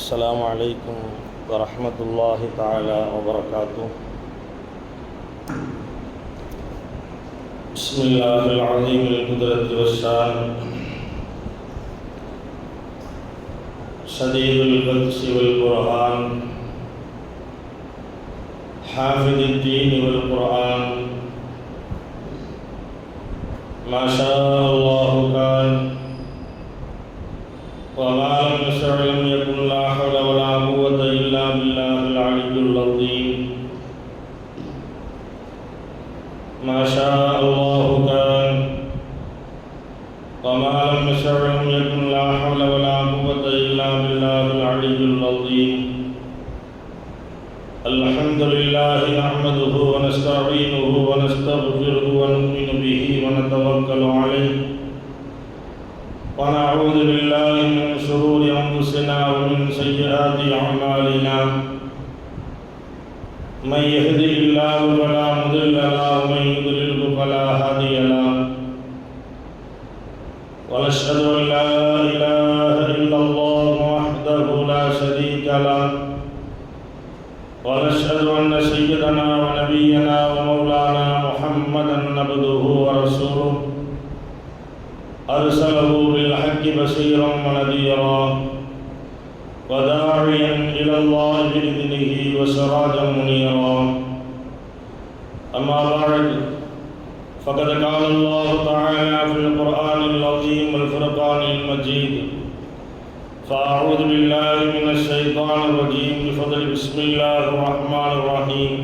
السلام عليكم ورحمة الله تعالى وبركاته. بسم الله العظيم القدرة والشان شديد البطش والبرهان حافظ الدين والقرآن ما شاء الله كان وما لم يشأ لم يكن لا حول ولا قوة إلا بالله العلي العظيم ما شاء الله كان وما لم يشأ لم يكن لا حول ولا قوة إلا بالله العلي العظيم. الحمد لله نحمده ونستعينه ونستغفره ونؤمن به ونتوكل عليه ونعوذ بالله من شرور أنفسنا ومن سيئات أعمالنا. من يهده الله فلا مضل له ومن يضلل فلا هادي له. ونشهد أن لا إله إلا الله وحده لا شريك له ونشهد أن سيدنا ونبينا ومولانا محمدا عبده ورسوله أرسله بالحق بشيرا ونذيرا وداعيا إلى الله بإذنه وسراجا منيرا. أما بعد فقد قال الله تعالى في القرآن العظيم والفرقان المجيد فأعوذ بالله من الشيطان الرجيم بفضل بسم الله الرحمن الرحيم.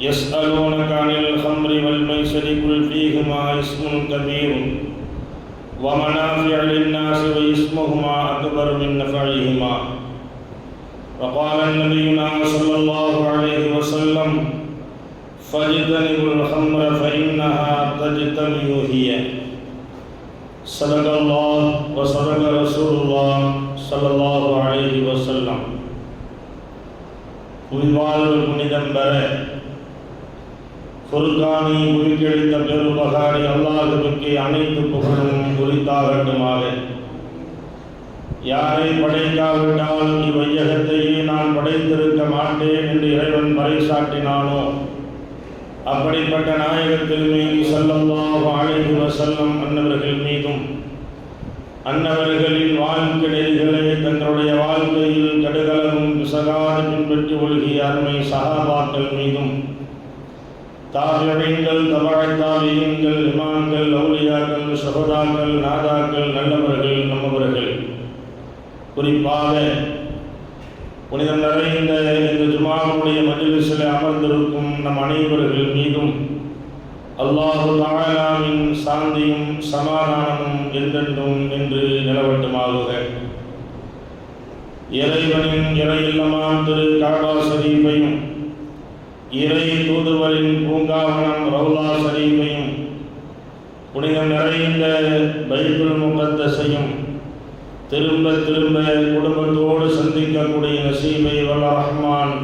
يسألونك عن الخمر والميسر قل فيهما اسم كبير ومنافع للناس واسمهما أكبر من نفعهما. وقال النبي صلى الله عليه وسلم فاجتنبوا الخمر فإنها تجتمع هي. صدق الله وصدق رسول الله صلى الله عليه وسلم. உயிர்வாழ்வு புனிதம் பெற ஃபுர்கானி உயிர்கெழுத்த பெருபகாரி அல்லாஹ்வுக்கு அனைத்து புகழும் உரித்தாகட்டுமாக. யாரை படைக்காவிட்டால் இவ்வையகத்தையே நான் படைத்திருக்க மாட்டேன் என்று இறைவன் பறைசாட்டினானோ அப்படிப்பட்ட நாயகத்தில் மீது ஸல்லல்லாஹு அலைஹி வஸல்லம் அன்னவர்கள் மீதும் அன்னவர்களின் வாழ்க்கை நெறிகளை தங்களுடைய வாழ்க்கையில் கடுகளவும் பிசகாது பின்பற்றி ஒழுகிய அருமை சஹாபாக்கள் மீதும் தாபிஈன்கள் தபஅத் தாபிஈன்கள் இமாம்கள் அவுலியாக்கள் ஷுஹதாக்கள் நாதாக்கள் நல்லவர்கள் நம்மவர்கள் குறிப்பாக புனிதம் நிறைந்த இந்த ஜுமாவுடைய மஜ்லிஸில் அமர்ந்திருக்கும் நம் அனைவர்கள் மீதும் அல்லாஹு தஆலாவின் சாந்தியும் சமாதானமும் என்றென்றும் என்று நிலவட்டுமாகுக. இறைவனின் இறை இல்லமாம் திரு கஅபா ஷரீஃபையும் இறை தூதுவரின் பூங்காவனம் ரவுலா ஷரீஃபையும் புனிதம் நிறைந்த பைத்துல் முகத்தஸையும் திரும்ப திரும்ப குடும்பத்தோடு சந்திக்கக்கூடிய நசீபை வல்ல ரஹ்மான்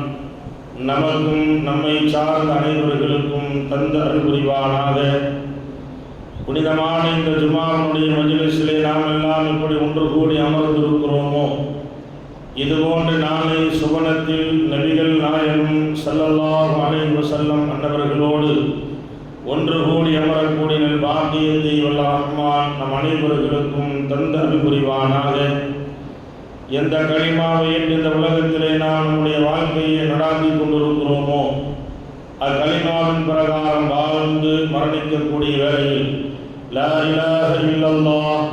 நமக்கும் நம்மை சார்ந்த அனைவர்களுக்கும் தந்த அருள் புரிவானாக. புனிதமான இந்த ஜுமாவுடைய மஜ்லிஸிலே நாம் எல்லாம் இப்படி ஒன்று கூடி அமர்ந்திருக்கிறோமோ இதுபோன்று நாளை சுவனத்தில் நபிகள் நாயகம் ஸல்லல்லாஹு அலைஹி வஸல்லம் அன்னவர்களோடு ஒன்று கூடி அமரக்கூடிய நல் பாக்கியத்தை வல்ல ரஹ்மான் நம் அனைவர்களுக்கும் தந்த அருள் புரிவானாக. எந்த கலிமாவை இந்த உலகத்திலே நாம் நம்முடைய வாழ்க்கையை நடாத்தி கொண்டிருக்கிறோமோ அக்கலிமாவின் பிரகாரம் வாழ்ந்து மரணிக்கக்கூடிய வேளையில் லா இலாஹ இல்லல்லாஹ்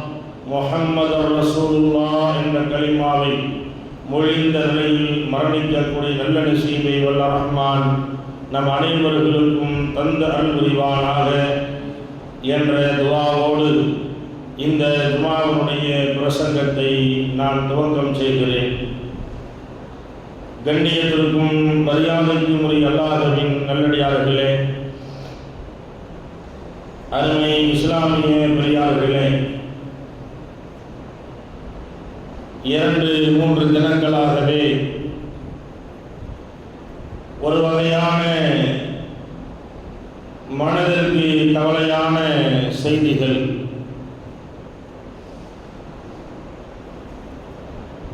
முஹம்மதுர் ரசூலுல்லாஹ் என்ற கலிமாவை மொழிந்த நிலையில் மரணிக்கக்கூடிய நல்ல நசீபை வல்ல ரஹ்மான் நம் அனைவர்களுக்கும் தந்த அருள் புரிவானாக என்ற துஆவோடு இந்த ஜுமாவுடைய பிரசங்கத்தை நான் துவக்கம் செய்கிறேன். கண்ணியத்திற்கும் மரியாதைக்கும் உரிய அல்லாஹ்வின் நல்லடியார்களே, அருமை இஸ்லாமிய பெரியார்களே, 2-3 தினங்களாகவே ஒரு வகையான மனதிற்கு கவலையான செய்திகள்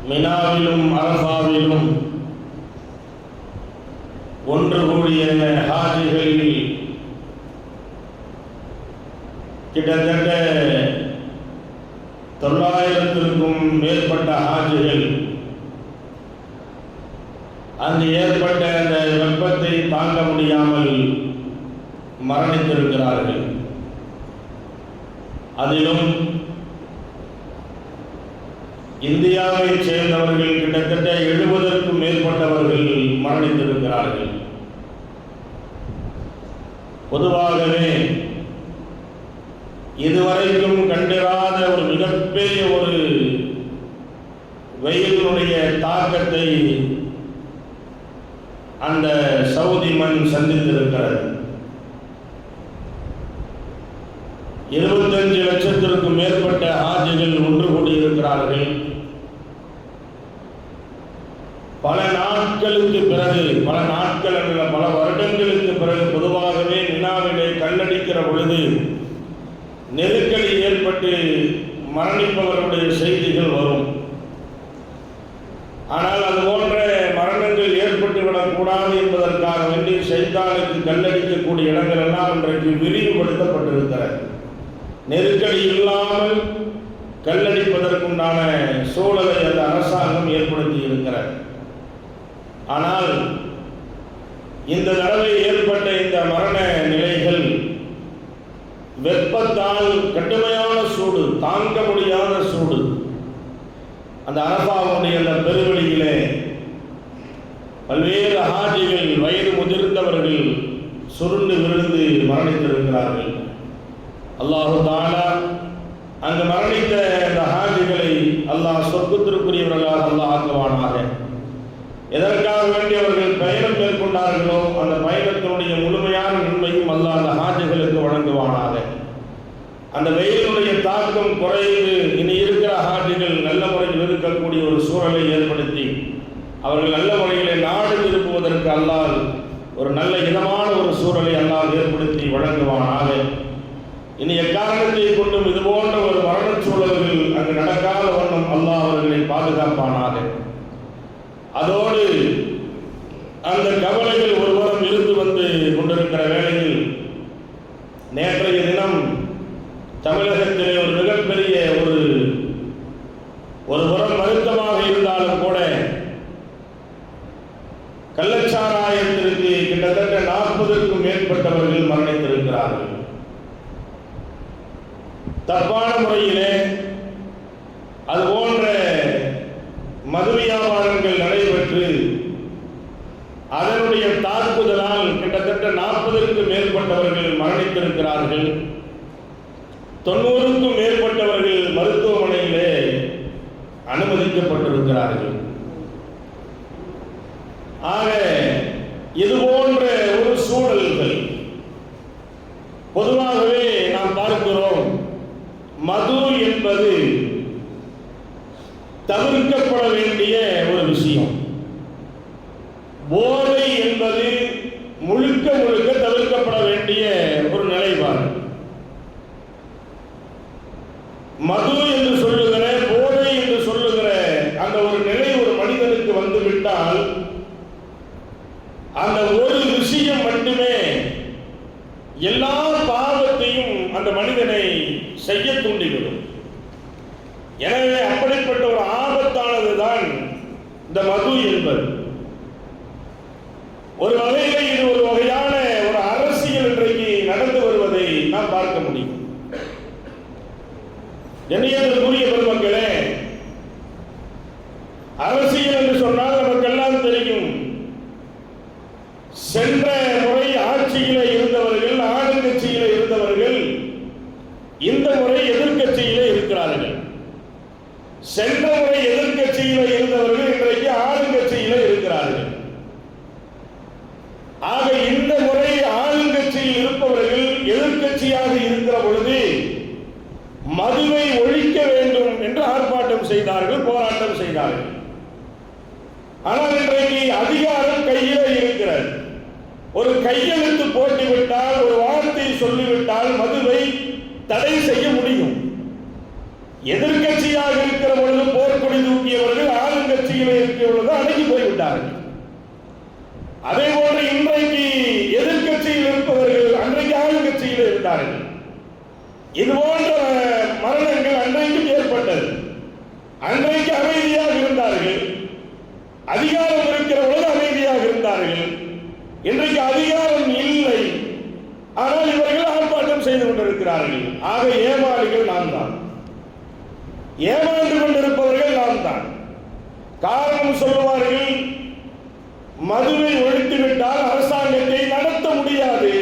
மினாவிலும் அரஃபாவிலும் ஒன்று கூடிய ஹாஜிகளில் கிட்டத்தட்ட 900க்கும் மேற்பட்ட ஹாஜிகள் அங்கு ஏற்பட்ட அந்த வெப்பத்தை தாங்க முடியாமல் மரணித்திருக்கிறார்கள். அதிலும் இந்தியாவைச் சேர்ந்தவர்கள் கிட்டத்தட்ட 70க்கும் மேற்பட்டவர்கள் மரணித்திருக்கிறார்கள். பொதுவாகவே இதுவரைக்கும் கண்டிராத ஒரு மிகப்பெரிய ஒரு வெயிலுடைய தாக்கத்தை அந்த சவுதி மண் சந்தித்திருக்கிறது. 25 லட்சத்திற்கும் மேற்பட்ட ஹாஜிகள் ஒன்று கூடியிருக்கிறார்கள். பல நாட்களுக்கு பிறகு, பல வருடங்களுக்கு பிறகு பொதுவாகவே மினாவிலே கல்லடிக்கிற பொழுது நெருக்கடி ஏற்பட்டு மரணிப்பவர்களுடைய செய்திகள் வரும். ஆனால் அது போன்ற மரணங்கள் ஏற்பட்டுவிடக்கூடாது என்பதற்காக வேண்டி சைத்தானுக்கு கல்லடிக்கக்கூடிய இடங்கள் எல்லாம் இன்றைக்கு விரிவுபடுத்தப்பட்டிருக்கிறது. நெருக்கடி இல்லாமல் கல்லடிப்பதற்குண்டான சூழலை அந்த அரசாங்கம் ஏற்படுத்தி இருக்கிறது. ஆனால் இந்த தடவை ஏற்பட்ட இந்த மரண நிலைகள் வெப்பத்தால் கடுமையான சூடு, தாங்க முடியாத சூடு. அந்த அரஃபாவுடைய அந்த பெருவெளியிலே பல்வேறு ஹாஜிகள், வயது முதிர்ந்தவர்கள் சுருண்டு விழுந்து மரணித்திருக்கிறார்கள். அல்லாஹு தஆலா அங்கு மரணித்த அந்த ஹாஜிகளை அல்லாஹ் சொர்க்கத்திற்குரியவர்களாக அல்லாஹ் ஆக்குவானாக. எதற்காக வேண்டி அவர்கள் பயணம் மேற்கொண்டார்களோ அந்த பயணத்தினுடைய முழுமையான நன்மையும் அல்லாஹ் அந்த ஹாஜிகளுக்கு வழங்குவானாக. அந்த வெயிலுடைய தாக்கம் குறைந்து இனி இருக்கிற ஹாஜிகள் நல்ல முறையில் இருக்கக்கூடிய ஒரு சூழலை ஏற்படுத்தி அவர்கள் நல்ல முறையிலே நாடு திருப்புவதற்கு அல்லாஹ் ஒரு நல்ல இதமான ஒரு சூழலை அல்லாஹ் ஏற்படுத்தி வழங்குவானாக. இனி எக்காரணத்தை கொண்டும் இது போன்ற ஒரு மரணச் சூழல்கள் அங்கு நடக்காத வண்ணம் அல்லாஹ் அவர்களை பாதுகாப்பானாக. அதோடு அந்த கவலைகள் ஒருபுறம் இருந்து வந்து கொண்டிருக்கிற வேளையில் நேற்றைய தினம் தமிழகத்திலே ஒரு மிகப்பெரிய ஒரு புறம் வருத்தமாக இருந்தாலும் கூட கள்ளச்சாராயத்திற்கு கிட்டத்தட்ட 40க்கும் மேற்பட்டவர்கள் மரணித்திருக்கிறார்கள். தப்பான முறையிலே அதுபோன்ற மது வியாபாரங்கள் நடைபெற்று அதனுடைய தாக்குதலால் கிட்டத்தட்ட 40க்கும் மேற்பட்டவர்கள் மரணித்திருக்கிறார்கள். 90க்கும் மேற்பட்டவர்கள் மருத்துவமனையிலே அனுமதிக்கப்பட்டிருக்கிறார்கள். ஆக இது போன்ற ஒரு சூழல்கள் பொதுவாகவே நாம் பார்க்கிறோம். மது என்பது தவிர்க்கப்பட வேண்டிய ஒரு விஷயம். போதை என்பது முழுக்க முழுக்க தவிர்க்கப்பட வேண்டிய ஒரு நிலைப்பாடு. மது என்று சொல்லுகிற, போதை என்று சொல்லுகிற அந்த ஒரு நிலை ஒரு மனிதனுக்கு வந்துவிட்டால் அந்த ஒரு விஷயம் மட்டுமே எல்லா பாவத்தையும் அந்த மனிதனை செய்ய தூண்டிவிடும். எனவே அப்படிப்பட்ட ஒரு ஆபத்தானதுதான் இந்த மது என்பது. ஒரு வகையில் இது ஒரு வகையான ஒரு அரசியல் இன்றைக்கு நடந்து வருவதை நாம் பார்க்க முடியும். கண்ணியத்திற்குரிய பெருமக்களே, அரசியல் என்று சொன்னால் நமக்கெல்லாம் தெரியும். சென்ற முறை ஆட்சியிலே இருந்தவர்கள், ஆளுங்கட்சியிலே இருந்தவர்கள் இந்த முறை எதிர்க்கட்சியிலே இருக்கிறார்கள். சென்ற முறை எதிர்க்கட்சியிலே இருந்தவர்கள் இன்றைக்கு ஆளுங்கட்சியிலே இருக்கிறார்கள். ஆக இந்த முறை ஆளுங்கட்சியில் இருப்பவர்கள் எதிர்க்கட்சியாக இருக்கிற பொழுது மதுவை ஒழிக்க வேண்டும் என்று ஆர்ப்பாட்டம் செய்தார்கள், போராட்டம் செய்தார்கள். ஆனால் இன்றைக்கு அதிகாரம் கையிலே இருக்கிறது. ஒரு கையெழுத்து போட்டுவிட்டால், ஒரு வார்த்தை சொல்லிவிட்டால் மதுவை தடை செய்ய முடியும். எதிர்க்கட்சியாக இருக்கிற பொழுது போர்க்கொடி தூக்கியவர்கள் ஆளும் ஆளுங்கட்சியில் இருக்கிறவர்கள் அடங்கி போய்விட்டார்கள். அதே போன்று இன்றைக்கு எதிர்கட்சியில் இருப்பவர்கள் அன்றைக்கு ஆளுங்கட்சியில் இருந்தார்கள். இது போன்ற மரணங்கள் அன்றைக்கும் ஏற்பட்டது. அன்றைக்கு அமைதியாக இருந்தார்கள், அதிகாரம் இருக்கிற பொழுது அமைதியாக இருந்தார்கள். இன்றைக்கு அதிகாரம் இல்லை, ஆனால் இவர்கள் ஆர்ப்பாட்டம் செய்து கொண்டிருக்கிறார்கள். ஆக ஏமாளிகள் நாம் தான், ஏமாந்து கொண்டிருப்பவர்கள் நாம் தான். காரணம் சொல்லுவார்கள், மதுவை ஒழித்துவிட்டால் அரசாங்கத்தை நடத்த முடியாது,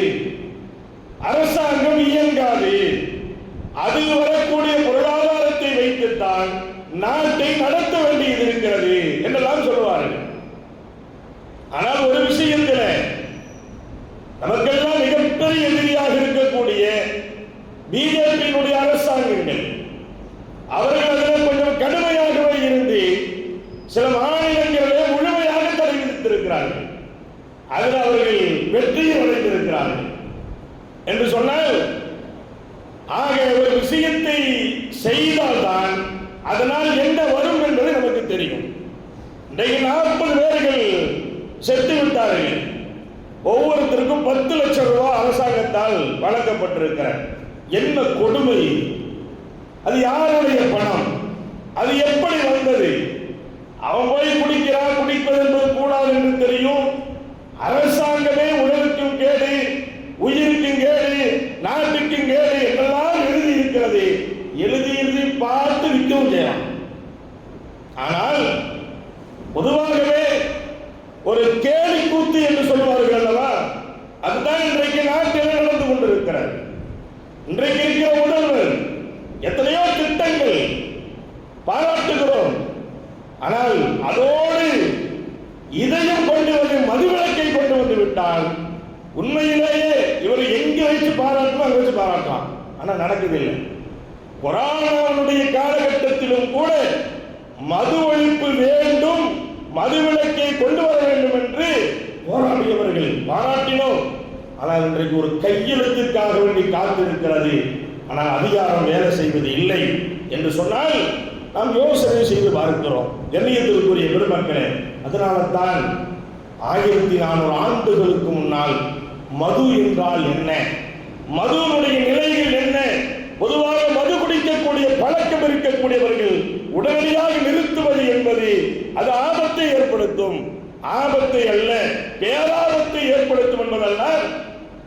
அரசாங்கம் இயங்காது, அதில் வரக்கூடிய பொருளாதாரத்தை வைத்துத்தான் நாட்டை நடத்த வேண்டியது இருக்கிறது என்றெல்லாம் சொல்லுவார்கள். ஆனால் ஒரு விஷயத்தில் நமக்கெல்லாம் மிகப்பெரிய எதிரியாக இருக்கக்கூடிய பிஜேபியினுடைய அரசாங்கங்கள், அவர்கள் அதில் கொஞ்சம் கடுமையாகவே இருந்து சில மாநிலங்களிலே முழுமையாக தடை விதித்திருக்கிறார்கள். அதில் அவர்கள் வெற்றியை அடைந்திருக்கிறார்கள் என்று சொன்னால், ஆக ஒரு விஷயத்தை செய்தால்தான் அதனால் என்ன வரும் என்பது நமக்கு தெரியும். இன்றைக்கு 40 பேர்கள் செத்து விட்டார்கள். ஒவ்வொருத்தருக்கும் 10 லட்சம் ரூபாய் அரசாங்கத்தால் வழங்கப்பட்டிருக்கிறார். என்ன கொடுமை! அது யாருடைய பணம்? அது எப்படி வந்தது? அவன் போய் குடிக்கிறான், குடிப்பது என்பது கூடாது என்று தெரியும். அரசாங்கமே உடலுக்கும் கேடு, உயிருக்கும் கேடு, நாட்டுக்கும் கேடு என்றெல்லாம் எழுதி இருக்கிறது. எழுதி பார்த்து விற்கவும் செய்யலாம். ஆனால் பொதுவாகவே ஒரு கேலி கூத்து என்று சொல்வார்கள் அல்லவா, அதுதான் இன்றைக்கு நாட்டில் நடந்து கொண்டிருக்கிறது. இன்றைக்கு இருக்கிற முதல்வர் எத்தனையோ திட்டங்கள் பாராட்டுகிறோம், ஆனால் அதோடு இதையும் கொண்டு வந்து மதுவிலக்கை கொண்டு வந்து விட்டால் உண்மையிலேயே இவர் எங்க வச்சு பாராட்டணும் அங்க வச்சு பாராட்டலாம். ஆனால் நடக்குதில்லை. கொரோனாவுடைய காலகட்டத்திலும் கூட மது ஒழிப்பு வேண்டும், மதுவிலக்கை கொண்டு வர வேண்டும் என்று போராடியவர்கள் பாராட்டினோம். ஆனால் இன்றைக்கு ஒரு கையெழுத்துக்காக வேண்டி காத்திருக்கிறது, ஆனால் அதிகாரம் வேலை செய்வது இல்லை என்று சொன்னால் நாம் யோசனை செய்து பார்க்கிறோம். கண்ணியத்திற்குரிய பெருமக்களே, அதனால தான் 1400 ஆண்டுகளுக்கு முன்னால் மது என்றால் என்ன, மதுவினுடைய நிலைகள் என்ன, பொதுவாக மது குடிக்கக்கூடிய பழக்கம் இருக்கக்கூடியவர்கள் உடனடியாக நிறுத்துவது என்பது அது ஆபத்தை ஏற்படுத்தும். ஆபத்தை அல்ல, பேராபத்தை ஏற்படுத்தும் என்பதெல்லாம்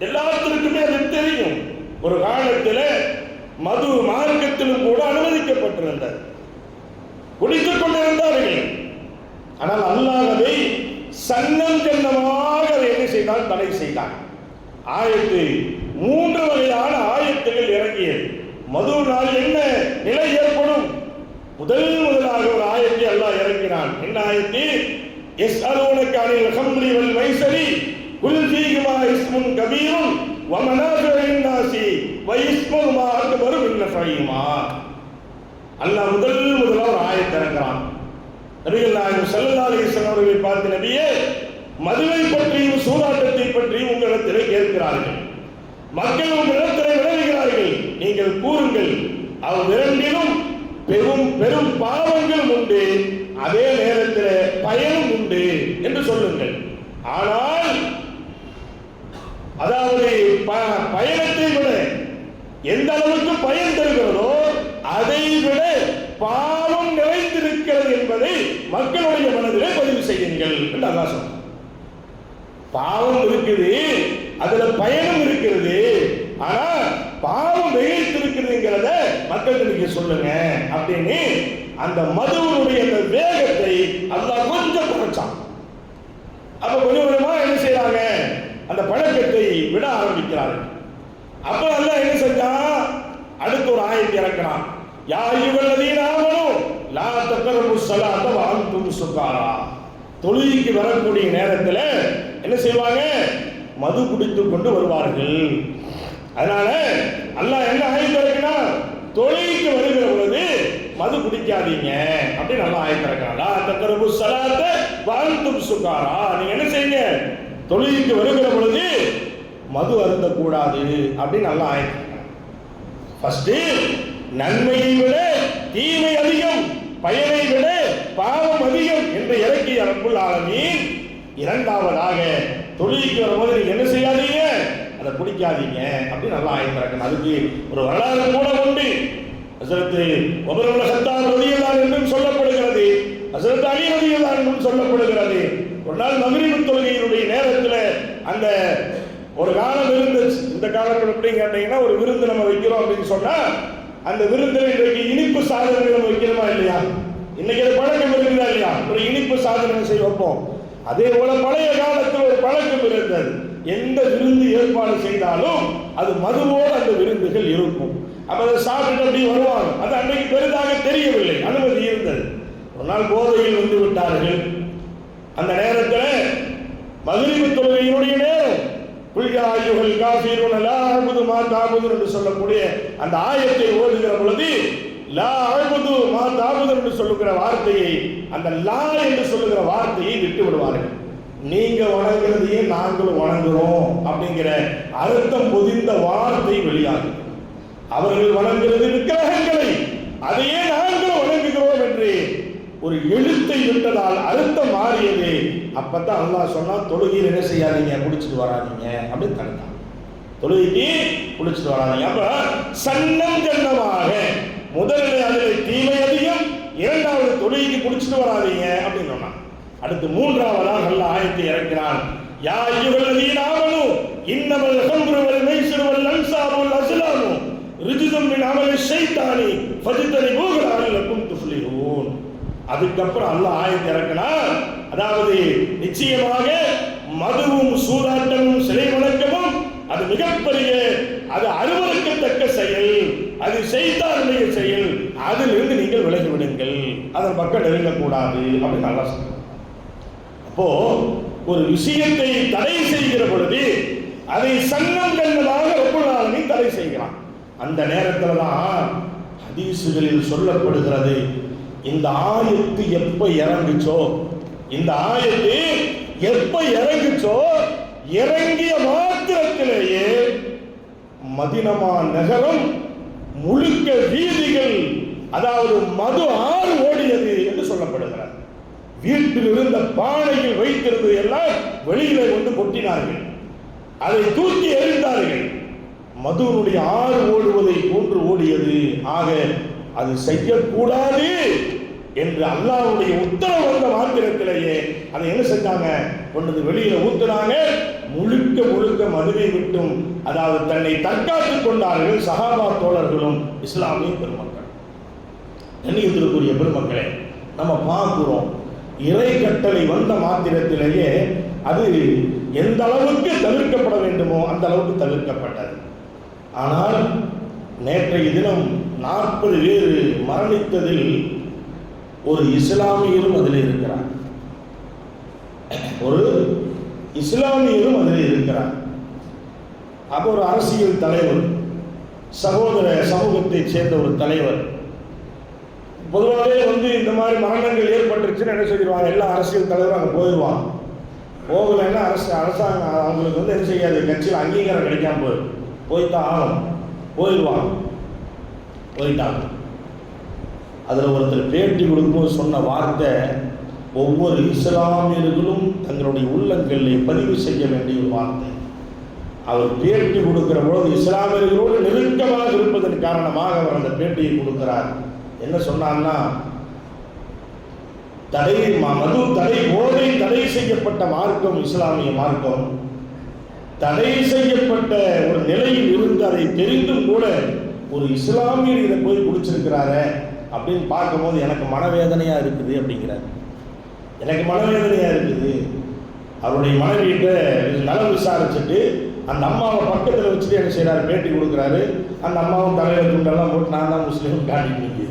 எல்லாத்திற்குமே அது தெரியும். ஒரு காலத்தில் மது மார்க்கத்திலும் கூட அனுமதிக்கப்பட்டிருந்தது, குடித்துக் கொண்டிருந்தார்கள். ஆனால் அல்லாஹ் அதை சன்னம் ஜன்னமாக என்ன செய்தான்? தடை செய்தான். ஆயத்து 3 வகையான ஆயத்துகள் இறங்கியது. மதுவினால் என்ன நிலை ஏற்படும்? முதலாக ஒரு ஆயத்தை அல்லாஹ் இறக்கினான். என்ன ஆயத்து? யஸ்அலூனக அனில் ஹம்ரி வல் மைஸரி குல் ஃபீஹிமா இஸ்முன் கபீரும் வ மனாஃபிஉ லின்னாஸி வ இஸ்முஹுமா அக்பரு மின் நஃபைஹிமா. அல்லாஹ் முதலாக ஒரு ஆயத்தை இறக்குறான். நபிகள் நாயகம் ஸல்லல்லாஹு அலைஹி வஸல்லம் அவர்களை பார்த்து, நபியே, மதுவை பற்றியும் சூதாட்டத்தை பற்றியும் உங்களிடத்தில் கேட்கிறார்கள், மக்கள் உங்களிடத்தில் விளைவுகிறார்கள், நீங்கள் கூறுங்கள், அவ்விரண்டிலும் பெரும் பெரும் பாவங்கள் உண்டு, அதே நேரத்தில் பயனும் உண்டு என்று சொல்லுங்கள். ஆனால் அதாவது பயணத்தை விட எந்த அளவுக்கு பயன் தருகிறதோ அதை விட பாவம் நிறைந்திருக்கிறது என்பதை மக்களுடைய மனதிலே பதிவு செய்யுங்கள் என்று அல்லாஹ் சொன்னார். பாவம் இருக்குது, அதுல பயனும் இருக்கிறது, ஆனா பாவம் மிகைத்திருக்கிறதுங்கிறத மக்களுக்கு நீங்க சொல்லுங்க அப்படின்னு அந்த மதுவினுடைய அந்த வேகத்தை அல்லாஹ் கொஞ்சம் குறைச்சான். அப்ப கொஞ்சம் கொஞ்சமா என்ன செய்யறாங்க? அந்த பழக்கத்தை விட ஆரம்பிக்கிறார்கள். அப்ப அல்லாஹ் என்ன செஞ்சான்? அடுத்த ஒரு ஆயத்தை இறக்கிறான். யா அய்யுஹல்லதீன ஆமனூ லா தக்ரபுஸ் ஸலாத்த வ அன்தும் சுகாரா. தொழுகைக்கு வரக்கூடிய நேரத்தில் என்ன செய்வாங்க? மது குடித்துக் கொண்டு வருவார்கள். அதனால அல்லாஹ் என்ன ஆயத்தை இறக்கினான்? தொழுகைக்கு வருகிற பொழுது மது குடிக்காதீங்க அப்படின்னு நல்லா ஆயத்தை இறக்கிறான். லா தக்ரபுஸ் ஸலாத்த வ அன்தும் சுகாரா. நீங்க என்ன செய்யுங்க? தொழுகைக்கு வருகிற பொழுது மது அருந்தக்கூடாது அப்படின்னு நல்லா ஆயத்தை. ஃபர்ஸ்ட் நன்மையை விட தீமை அதிகம், பயனை விட பாவம் அதிகம் என்று இறக்கிய ரப்புல் ஆலமீன் இரண்டாவதாக தொழுகைக்கு வரும்போது நீங்க என்ன செய்யாதீங்க, அதை குடிக்காதீங்க அப்படின்னு நல்லா ஆயத்திறக்கணும். அதுக்கு ஒரு வரலாறு கூட உண்டு. ஹஸரத் உமர் இப்னு கத்தாப் ரலியல்லாஹு அன்ஹு என்றும் சொல்லப்படுகிறது, ஹஸரத் அலி ரலியல்லாஹு அன்ஹு என்றும் சொல்லப்படுகிறது. ஒரு நாள் மக்ரிப் தொழுகையினுடைய நேரத்தில் அந்த ஒரு காலம் இருந்துச்சு. இந்த காலத்தில் எப்படி கேட்டீங்கன்னா, ஒரு விருந்து நம்ம வைக்கிறோம் அப்படின்னு சொன்னா அந்த விருந்தில் இன்றைக்கு இனிப்பு சாதனங்கள் நம்ம வைக்கிறோமா இல்லையா? இன்னைக்கு அது பழக்கம் இருக்குதா இல்லையா? ஒரு இனிப்பு சாதனம் செய்ய வைப்போம். அதே போல பழைய காலத்தில் ஒரு பழக்கம் இருந்தது. எந்த விருந்து ஏற்பாடு செய்தாலும் அது மதுவோடு அந்த விருந்துகள் இருக்கும். அப்ப அதை சாப்பிட்டு அப்படி வருவாங்க. அது அன்றைக்கு பெரிதாக தெரியவில்லை, அனுமதி இருந்தது. ஒரு நாள் போதையில் வந்து விட்டார்கள். அந்த நேரத்தில் மக்ரிப் தொழுகையினுடைய நேரம், குல்யா அய்யுஹல் காஃபிரூன லா அஅபுது மா தஅபுதுன் என்று சொல்லக்கூடிய அந்த ஆயத்தை ஓதுகிற பொழுது லா அஅபுது மா தஅபுதுன் என்று சொல்லுகிற வார்த்தையை, அந்த லா என்று சொல்லுகிற வார்த்தையை விட்டு விடுவார்கள். நீங்க வணங்குறதையே நாங்களும் வணங்குறோம் அப்படிங்கிற அர்த்தம் பொதிந்த வார்த்தை வெளியாகும். அவர்கள் வணங்குறது விக்கிரகங்களை, அதையே நாங்களும் வணங்குகிறோம் என்று ஒரு எழுத்தை விட்டதால் அர்த்தம் மாறியது. அப்பதான் அல்லாஹ் சொன்னா, தொழுகையில் என்ன செய்யாதீங்க, குடிச்சிட்டு வராதீங்க அப்படின்னு தடுத்தான். தொழுகைக்கு குடிச்சிட்டு வராதீங்க. அப்ப சன்னம் ஜன்னமாக முதலில் அதில் தீமை அதிகம், இரண்டாவது தொழுகைக்கு குடிச்சிட்டு வராதீங்க அப்படின்னு சொன்னான். அடுத்து மூன்றாவதாக அல்லாஹ் ஆயத்தை இறக்கிறான். யா அய்யுஹல்லதீன ஆமனூ இன்னமல் ஹம்ரு வல் மைஸிரு வல் அன்ஸாபு வல் அஸ்லாமு ரிஜ்ஸும் மின் அமலி ஷைத்தானி ஃபஜ்தனிபூஹு லஅல்லக்கும் துஃப்லிஹூன். அதுக்கப்புறம் அல்லாஹ் ஆயத்தை இறக்கினார். அதாவது நிச்சயமாக மதுவும் சூதாட்டமும் சிலை வணக்கமும் அது மிகப்பெரிய, அது அருவருக்கத்தக்க செயல், அது ஷைத்தானுடைய செயல், அதிலிருந்து நீங்கள் விலகி விடுங்கள், அதன் பக்கம் நெருங்கக்கூடாது அப்படின்னு நல்லா சொல்றார். அப்போ ஒரு விஷயத்தை தடை செய்கிற பொழுது அதை சன்னம் கண்டதாக ரப்புல் ஆலமீன் தடை செய்கிறான். அந்த நேரத்தில் தான் ஹதீசுகளில் சொல்லப்படுகிறது, இந்த ஆயத்து எப்ப இறங்குச்சோ, இந்த ஆயத்து எப்ப இறங்குச்சோ, இறங்கிய மாத்திரத்திலேயே மதினமா நகரம் முழுக்க வீதிகள், அதாவது மது ஆறு ஓடியது என்று சொல்லப்படுகிறது. வீட்டில் இருந்த பானையில் வைத்திருந்தது எல்லாம் வெளியில வந்து கொட்டினார்கள், அதை தூக்கி எறிந்தார்கள். மதுவனுடைய ஆறு ஓடுவதை போன்று ஓடியது. ஆக அது செய்யக்கூடாது என்று அல்லாஹ்வுடைய உத்தரவு வந்த மாத்திரத்திலேயே அதை என்ன செஞ்சாங்க, கொண்டு வெளியில ஊத்துனாங்க. முழுக்க முழுக்க மதுவை விட்டும், அதாவது தன்னை தற்காத்துக் கொண்டார்கள் சஹாபா தோழர்களும் இஸ்லாமிய பெருமக்கள். கண்ணியத்திற்குரிய பெருமக்களே, நம்ம பார்க்கிறோம், இறை கட்டளை வந்த மாத்திரத்திலேயே அது எந்த அளவுக்கு தவிர்க்கப்பட வேண்டுமோ அந்த அளவுக்கு தவிர்க்கப்பட்டது. ஆனால் நேற்றைய தினம் 40 பேர் மரணித்ததில் ஒரு இஸ்லாமியரும் அதில் இருக்கிறார், ஒரு இஸ்லாமியரும் அதில் இருக்கிறார். அப்போ ஒரு அரசியல் தலைவர், சகோதர சமூகத்தைச் சேர்ந்த ஒரு தலைவர். பொதுவாகவே வந்து இந்த மாதிரி மரணங்கள் ஏற்பட்டுருச்சுன்னு என்ன செய்வாங்க, எல்லா அரசியல் தலைவரும் அங்கே போயிடுவாங்க. போகலைன்னா அரசாங்கம் அவங்களுக்கு வந்து என்ன செய்யாது, கட்சியில் அங்கீகாரம் கிடைக்காம போய்தான் ஆகும், போயிட்டாங்க. அதில் ஒருத்தர் பேட்டி கொடுக்கும்போது சொன்ன வார்த்தை, ஒவ்வொரு இஸ்லாமியர்களும் தங்களுடைய உள்ளங்களில் பதிவு செய்ய வேண்டிய ஒரு வார்த்தை. அவர் பேட்டி கொடுக்கிற பொழுது இஸ்லாமியர்களோடு நெருக்கமாக இருப்பதன் காரணமாக அவர் அந்த பேட்டியை கொடுக்கிறார். என்ன சொன்னார்னா, மது தடை, போதை தடை செய்யப்பட்ட மார்க்கம் இஸ்லாமிய மார்க்கம். தடை செய்யப்பட்ட ஒரு நிலையில் இருந்து அதை தெரிந்தும் கூட ஒரு இஸ்லாமியர் இதை போய் குடிச்சிருக்கிறாரு அப்படின்னு பார்க்கும்போது எனக்கு மனவேதனையா இருக்குது அப்படிங்கிறார். எனக்கு மனவேதனையா இருக்குது. அவருடைய மனைவியிட்ட நலம் விசாரிச்சுட்டு அந்த அம்மாவை பக்கத்தில் வச்சுட்டு என்ன செய்யறாரு, பேட்டி கொடுக்குறாரு. அந்த அம்மாவும் தலையில துண்டெல்லாம் போட்டு நான் தான் முஸ்லீம் காட்டிட்டு நிற்குது.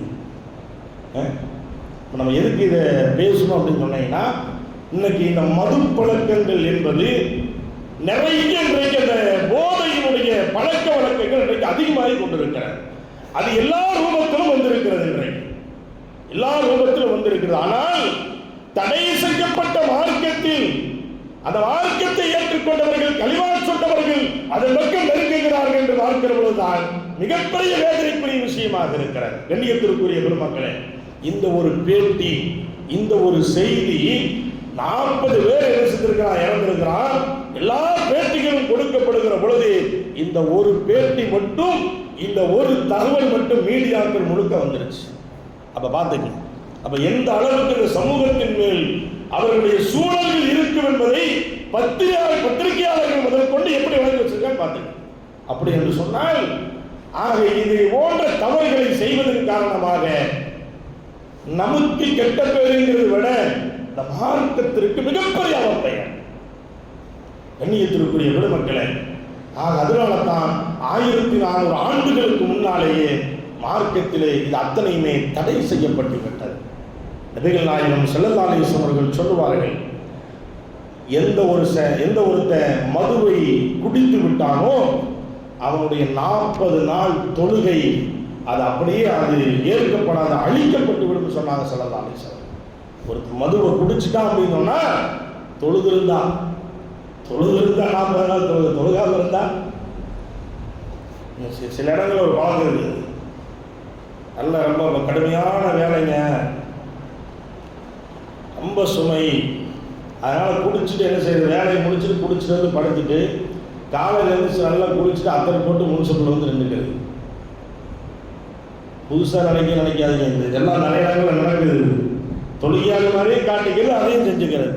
நம்ம எதுக்கு இதை பேசணும் அப்படின்னு சொன்னீங்கன்னா, இன்னைக்கு இந்த மது பழக்கங்கள் என்பது நிறைய இன்றைக்கு அந்த போதையினுடைய பழக்க வழக்கங்கள் இன்றைக்கு அதிகமாகி கொண்டிருக்கிறது. அது எல்லா ரூபத்திலும் வந்திருக்கிறது, இன்றைக்கு எல்லா ரூபத்திலும் வந்திருக்கிறது. ஆனால் தடை செய்யப்பட்ட மார்க்கத்தில் அந்த மார்க்கத்தை ஏற்றுக்கொண்டவர்கள், கலிமா சொன்னவர்கள் அதன் பக்கம் நெருங்குகிறார்கள் என்று பார்க்கிற பொழுதுதான் மிகப்பெரிய வேதனைக்குரிய விஷயமாக இருக்கிறது. கண்ணியத்திற்குரிய பெருமக்களே, இந்த ஒரு பேட்டி, இந்த ஒரு செய்தி 40 பேர் என்ன செஞ்சிருக்கிறான், இறந்திருக்கிறான். எல்லா பேட்டிகளும் கொடுக்கப்படுகிற பொழுது இந்த ஒரு பேட்டி மட்டும், இந்த ஒரு தகவல் மட்டும் மீடியாக்கள் முழுக்க வந்துருச்சு. அப்ப பாத்துங்க, அப்ப எந்த அளவுக்கு இந்த சமூகத்தின் மேல் அவர்களுடைய சூழல்கள் இருக்கும் என்பதை பத்திரிகையாளர்கள் முதல் கொண்டு எப்படி வழங்கி வச்சிருக்கான்னு பாத்துங்க. அப்படி என்று சொன்னால், ஆக இதை போன்ற தவறுகளை செய்வதன் காரணமாக நமக்கு கெட்ட பேருங்கிறதை விட இந்த மார்க்கத்திற்கு மிகப்பெரிய அவப்பெயர். கண்ணியத்திற்குரிய விடுமக்களே, ஆக அதனால தான் 1400 ஆண்டுகளுக்கு முன்னாலேயே மார்க்கத்திலே இது அத்தனையுமே தடை செய்யப்பட்டு விட்டது. நபிகள் நாயகம் ஸல்லல்லாஹு அலைஹி வஸல்லம் அவர்கள் சொல்லுவார்கள், எந்த ஒருத்த மதுவை குடித்து விட்டானோ அவனுடைய 40 நாள் தொழுகை அது அப்படியே அது ஏற்கப்படாத அழிக்கப்பட்டு விடும் சொன்னாங்க ஸல்லல்லாஹு அலைஹி வஸல்லம். ஒரு மதுவை குடிச்சுட்டான் அப்படின்னு சொன்னா தொழுதிருந்தா 40 நாள் தொழுகாம இருந்தா, சில இடங்களில் ஒரு பழக்கம் இருக்குது, நல்ல ரொம்ப கடுமையான வேலைங்க, ரொம்ப சுமை, அதனால குடிச்சிட்டு என்ன செய்யுது, வேலையை முடிச்சுட்டு குடிச்சிட்டு வந்து படுத்துட்டு காலையில் எழுந்துச்சு நல்லா குடிச்சிட்டு அத்தனை போட்டு முன்சப்பில் வந்து நின்றுக்கிறது. புதுசாக நினைக்காதீங்க, இதெல்லாம் நிறைய இடங்களில் நடக்குது. தொழுகையாளி மாதிரியே காட்டிக்கிறது, அதையும் செஞ்சுக்கிறது,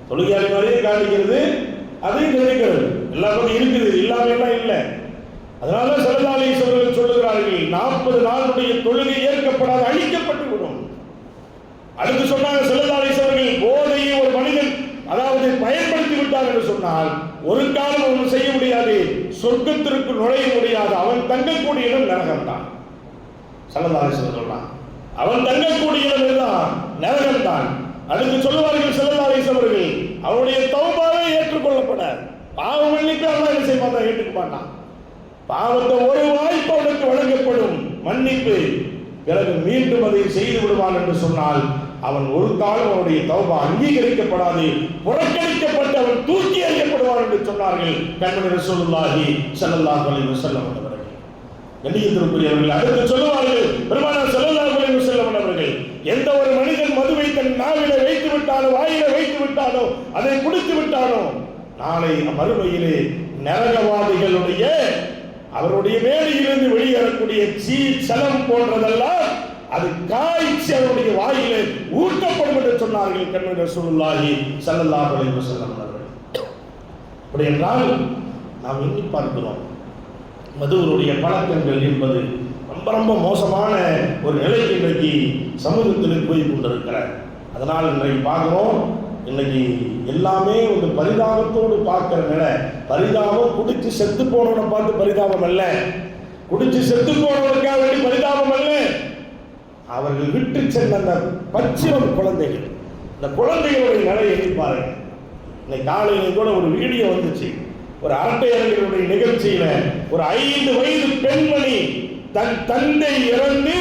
தொழுகையாளி மாதிரியே காட்டிக்கிறது, அதையும் செஞ்சுக்கிறது, எல்லா பக்கம் இருக்குது, இல்லாமலாம் இல்லை. அதனால ஸல்லல்லாஹு அலைஹி வஸல்லம் சொல்லுகிறார்கள், 40 நாளுடைய தொழுகை ஏற்கப்படாத அழிக்கப்பட்டு விடும். அடுத்து சொன்னாங்க ஸல்லல்லாஹு அலைஹி வஸல்லம், போதையை ஒரு மனிதன் அதாவது பயன்படுத்தி விட்டார் என்று சொன்னால் ஒரு காலம் ஒன்று செய்ய முடியாது, சொர்க்கத்திற்கு நுழைய முடியாது, அவன் தங்கக்கூடிய இடம் நரகம் தான். ஸல்லல்லாஹு அலைஹி வஸல்லம் சொல்றான், அவன் தங்கக்கூடிய இடம் தான் நரகம் தான். அடுத்து சொல்லுவார்கள் ஸல்லல்லாஹு அலைஹி வஸல்லம், அவனுடைய தௌபாவே ஏற்றுக்கொள்ளப்படாது, பாவ மன்னிப்பு அல்லாஹ் என்ன செய்ய மாட்டான், ஏற்றுக்க மாட்டான். பாவத்தை ஒரு வாய்ப்பு அவனுக்கு வழங்கப்படும், மன்னிப்பு, பிறகு மீண்டும் அதை செய்து விடுவான் என்று சொன்னால் அவன் ஒரு காலம் அவனுடைய தௌபா அங்கீகரிக்கப்படாது, புறக்கணிக்கப்பட்டு அவன் தூக்கி எறியப்படுவான் என்று சொன்னார்கள் கண்மணி ரசூலுல்லாஹி ஸல்லல்லாஹு அலைஹி வஸல்லம் அவர்கள். கண்ணியத்திற்குரியவர்கள், அடுத்து சொல்லுவார்கள் பெருமானார் ஸல்லல்லாஹு அலைஹி வஸல்லம் அவர்கள், எந்த ஒரு மனிதன் மதுவை தன் நாவிலே வைத்து விட்டானோ, வாயிலே வைத்து விட்டானோ, அதை குடித்து விட்டானோ, நாளை மறுமையிலே நரகவாதிகளுடைய அவருடைய மேடையிலிருந்து வெளியேறக்கூடிய சலம் போன்றதெல்லாம் அது காய்ச்சி அவருடைய வாயிலே ஊட்டப்படும் என்று சொன்னார்கள் கண்மணி ரசூலுல்லாஹி ஸல்லல்லாஹு அலைஹி வஸல்லம் அவர்கள். அப்படி என்றால் நாம் எண்ணி பார்க்கிறோம், மதுவருடைய பழக்கங்கள் என்பது ரொம்ப ரொம்ப மோசமான ஒரு நிலைக்கு இன்றைக்கு சமூகத்தில் போய் கொண்டிருக்கிறார். அதனால் இன்றைக்கு பார்க்கிறோம், இன்னைக்கு எல்லாமே ஒரு பரிதாபத்தோடு பார்க்கிற நிலை. பரிதாபம் குடிச்சு செத்து போனவனை பார்த்து பரிதாபம் அல்ல, குடிச்சு செத்து போனவனுக்காக வேண்டி பரிதாபம் அல்ல, அவர்கள் விட்டு சென்ற அந்த பச்சிலம் குழந்தைகள், இந்த குழந்தைகளுடைய நிலை எண்ணி பாருங்க. இன்னைக்கு காலையில் கூட ஒரு வீடியோ வந்துச்சு, ஒரு அரட்டையர்களுடைய நிகழ்ச்சியில ஒரு 5 வயது பெண்மணி தன் தந்தை இறந்து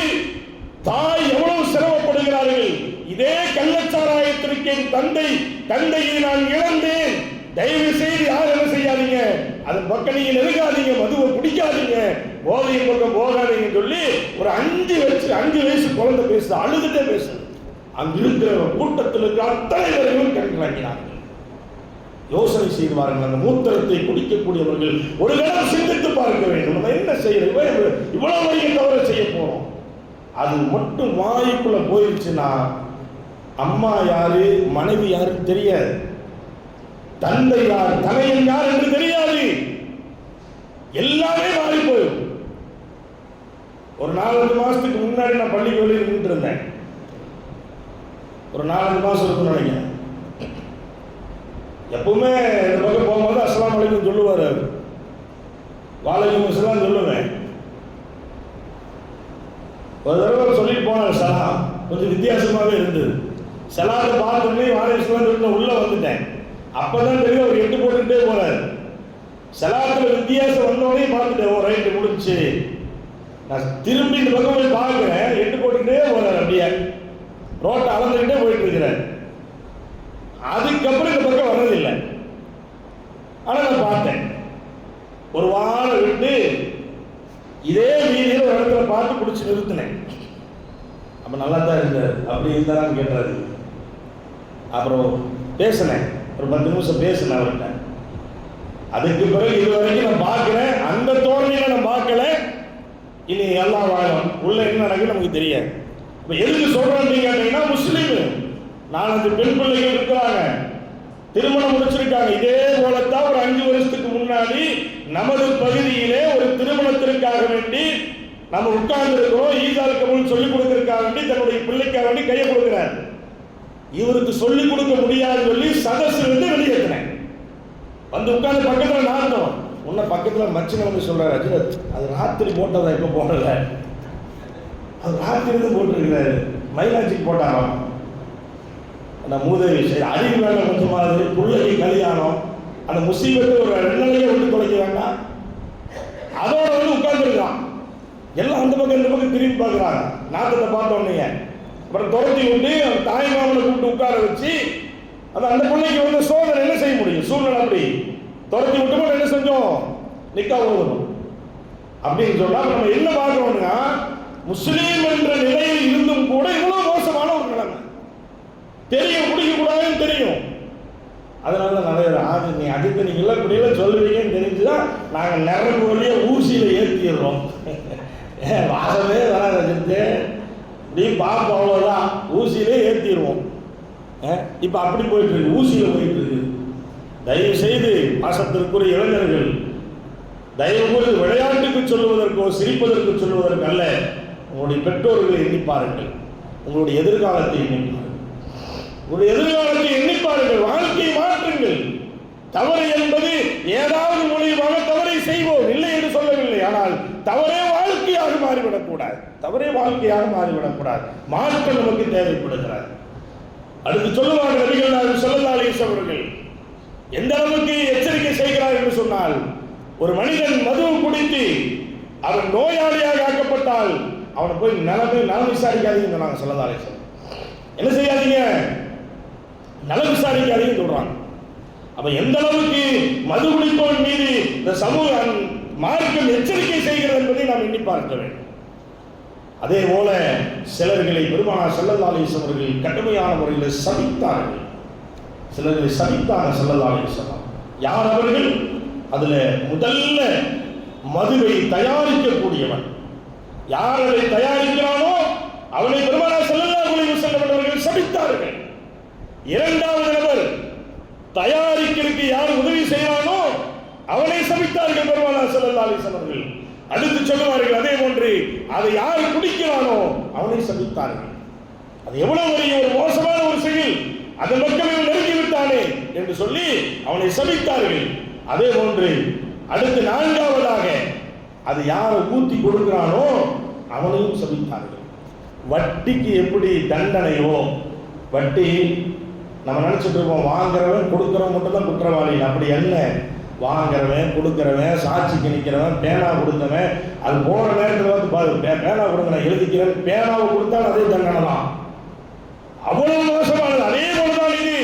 தாய் எவ்வளவு சிரமப்படுகிறார்கள், இதே கள்ளச்சாராயத்திற்கு என் தந்தையை நான் இழந்தேன், தயவு செய்து யாரும் என்ன செய்யாதீங்க, அதன் பக்கம் நீங்க நெருங்காதீங்க, மதுவை குடிக்காதீங்க, போதையின் பக்கம் போகாதீங்க சொல்லி ஒரு 5 வயசு குழந்தை பேசுது, அழுதுட்டே பேசுது. அங்கு இருக்கிற கூட்டத்தில் இருக்கிற அத்தனை பேர்களும் கண்காணிக்கிறார்கள். யோசனை செய்வார்கள், அந்த மூத்திரத்தை குடிக்கக்கூடியவர்கள் ஒரு கணம் சிந்தித்து பார்க்க வேண்டும், நம்ம என்ன செய்யறோம், இவ்வளவு வரைய தவறு செய்ய போறோம். அது மட்டும் வாய்க்குள்ள போயிடுச்சுன்னா அம்மா யாரு, மனைவி யாருன்னு தெரியாது, தந்தை யார், தலையன் யார் என்று தெரியாது, எல்லாமே மாறி போயிடும். ஒரு 4-5 மாசத்துக்கு முன்னாடி நான் பள்ளிக்கு வெளியே நின்று இருந்தேன், ஒரு 4-5 மாசம் இருக்குன்னு நினைக்கிறேன். எப்பவுமே இந்த பக்கம் போகும்போது அஸ்ஸலாமு அலைக்கும் சொல்லுவார், வாலைக்கும் அஸ்ஸலாம் சொல்லுவேன். ஒரு தடவை சொல்லிட்டு போனார் சலாம், கொஞ்சம் வித்தியாசமாகவே இருந்தது. சலாத்தை பார்த்தோன்னே வாலைக்கும் சொல்லிட்டு உள்ள வந்துட்டேன். அப்பதான் தெரியும் அவர் 8 போட்டுக்கிட்டே போறாரு. சலாத்துல வித்தியாசம் வந்தோடனே பார்த்துட்டேன், ஓ ரைட்டு முடிச்சு. நான் திரும்பி இந்த பக்கம் போய் பார்க்கிறேன், 8 போட்டுக்கிட்டே போறாரு, அப்படியே ரோட்டை அளந்துக்கிட்டே போயிட்டு இருக்கிறார். அதுக்கப்புறம் இந்த பக்கம் வர்றதில்லை. ஆனா நான் பார்த்தேன், ஒரு வாரம் விட்டு இதே வீதியில் ஒரு இடத்துல பார்த்து பிடிச்சி நிறுத்தினேன். அப்ப நல்லா தான் இருந்தார், அப்படி இருந்தாரான்னு கேட்டாரு. அப்புறம் பேசினேன், ஒரு 10 நிமிஷம் பேசினேன் அவர்கிட்ட. அதுக்கு பிறகு இதுவரைக்கும் நான் பார்க்கிறேன், அந்த தோரணையில நான் பார்க்கல. இனி எல்லாம் வாழும், உள்ள என்ன நடக்குது நமக்கு தெரியாது. இப்போ எதுக்கு சொல்றேன் கேட்டீங்கன்னா, முஸ்லீம் 4-5 பெண் பிள்ளைகள் இருக்கிறாங்க, திருமணம் முடிச்சிருக்காங்க. இதே போலத்தான் ஒரு 5 வருஷத்துக்கு முன்னாடி நமது பகுதியிலே ஒரு திருமணத்திற்காக வேண்டி நம்ம உட்கார்ந்து இருக்கிறோம். ஈசால் கபூல் சொல்லிக் கொடுக்கறதுக்காக வேண்டி தன்னுடைய பிள்ளைக்காக வேண்டி கையை கொடுக்கிறார். இவருக்கு சொல்லிக் கொடுக்க முடியாது சொல்லி சதசு வந்து வெளியேற்றினேன். வந்து உட்கார்ந்து பக்கத்தில் நாட்டோம். உன்ன பக்கத்தில் மச்சின வந்து சொல்றாரு, அஜித் அது ராத்திரி போட்டதா, இப்போ போடல, அது ராத்திரி இருந்து போட்டிருக்கிறாரு, மயிலாட்சிக்கு போட்டாராம். அந்த மூதேவி சரி அறிவு வேலை கொஞ்சமாவது, பிள்ளைக்கு கல்யாணம், அந்த முசீபத்தை ஒரு 2 நாளையே விட்டு தொலைக்க வேண்டாம். அதோட வந்து உட்கார்ந்துருக்கான். எல்லாம் அந்த பக்கம் இந்த பக்கம் திரும்பி பார்க்குறாங்க. நாட்டத்தை பார்த்தோன்னே அப்புறம் துரத்தி விட்டு தாய் மாமனை கூப்பிட்டு உட்கார வச்சு, அந்த பிள்ளைக்கு வந்து சோதனை என்ன செய்ய முடியும், சூழ்நிலை அப்படி துரத்தி விட்டு என்ன செஞ்சோம், நிக்கா ஓதணும் அப்படின்னு சொன்னா நம்ம என்ன பார்க்கிறோம்னா, முஸ்லீம் என்ற நிலையில் இருந்தும் கூட இவ்வளவு மோசமான ஒரு நிலைமை. தெரியும் குடிக்க கூடாதுன்னு தெரியும். அதனால தான் நிறைய நீ அடித்து நீங்க எல்லாம் இப்படியெல்லாம் சொல்லுவீங்கன்னு தெரிஞ்சுதான் நாங்கள் நரம்பு வழியை ஊசியில ஏற்றிடுறோம். வாசமே வராது, நீ பார்ப்போம், அவ்வளோதான், ஊசியிலே ஏற்றிடுவோம். இப்போ அப்படி போயிட்டு இருக்கு, ஊசியில் போயிட்டு இருக்கு. தயவு செய்து பாசத்திற்குரிய இளைஞர்கள், தயவு கூறி விளையாட்டுக்கு சொல்லுவதற்கோ சிரிப்பதற்கு சொல்லுவதற்கு அல்ல, உங்களுடைய பெற்றோர்களை எண்ணிப்பாருங்கள், உங்களுடைய எதிர்காலத்தை எண்ணிப்பார்கள், உங்களுடைய எதிர்காலத்தை எண்ணிப்பார்கள், வாழ்க்கையை மாற்றுங்கள். தவறு என்பது ஏதாவது மூலியமாக தவறை செய்வோம், இல்லை என்று சொல்லவில்லை. ஆனால் தவறே வாழ்க்கையாக மாறிவிடக்கூடாது, தவறே வாழ்க்கையாக மாறிவிடக்கூடாது. மாற்றம் நமக்கு தேவைப்படுகிறார். அடுத்து சொல்லுவாங்க நபிகள் நாயகம் ஸல்லல்லாஹு அலைஹி வஸல்லம் அவர்கள் எந்த அளவுக்கு எச்சரிக்கை செய்கிறார் என்று சொன்னால், ஒரு மனிதன் மது குடித்து அவன் நோயாளியாக ஆக்கப்பட்டால் அவனை போய் நலம் விசாரிக்காதீங்க சொன்னாங்க ஸல்லல்லாஹு அலைஹி வஸல்லம். என்ன செய்யாதீங்க, நலம் விசாரிக்காதீங்க சொல்றாங்க. அப்ப எந்த அளவுக்கு மது குடிப்பவன் மீது இந்த சமூகம் மார்க்கம் எச்சரிக்கை செய்கிறது என்பதை நாம் எண்ணி பார்க்க வேண்டும். அதே போல சிலர்களை பெருமானார் ஸல்லல்லாஹு அலைஹி வஸல்லம் அவர்கள் கடுமையான முறையில் சபித்தார்கள். சிலர்களை சபித்தாங்க ஸல்லல்லாஹு அலைஹி வஸல்லம். யார் அவர்கள்? அதுல முதல்ல மதுவை தயாரிக்கக்கூடியவன், யார் அதை தயாரிக்கிறானோ அவனை பெருமானார் ஸல்லல்லாஹு அலைஹி வஸல்லம் அவர்கள் சபித்தார்கள். இரண்டாவது நபர் தயாரிக்கிறதுக்கு யார் உதவி செய்யறானோ அவனை சபித்தார்கள் பெருமானார் ஸல்லல்லாஹு அலைஹி வஸல்லம் அவர்கள். அடுத்து சொல்லுவார்கள் அதே போன்று அதை யார் குடிக்கிறானோ அவனை சபித்தார்கள். அது எவ்வளவு பெரிய ஒரு மோசமான ஒரு செயல், அந்த மக்களை நெருங்கி விட்டானே என்று சொல்லி அவனை சபித்தார்கள். அதே போன்று அடுத்து 4வதாக அது யாரை ஊத்தி கொடுக்கிறானோ அவனையும் சபித்தார்கள். வட்டிக்கு எப்படி தண்டனையோ, வட்டி நம்ம நினைச்சிட்டு இருக்கோம் வாங்குறவன் கொடுக்கிறவன் மட்டும் தான் குற்றவாளி, அப்படி அல்ல. வாங்குறவன் கொடுக்கிறவன் சாட்சிக்கு நிற்கிறவன் பேனா கொடுத்தவன் அது போற நேரத்தில் வந்து பாரு பேனா கொடுங்க நான் எழுதிக்கிறேன், பேனாவை கொடுத்தாலும் அதே தண்டனை தான். அவ்வளவு மோசமானது. அதே போலதான் இது,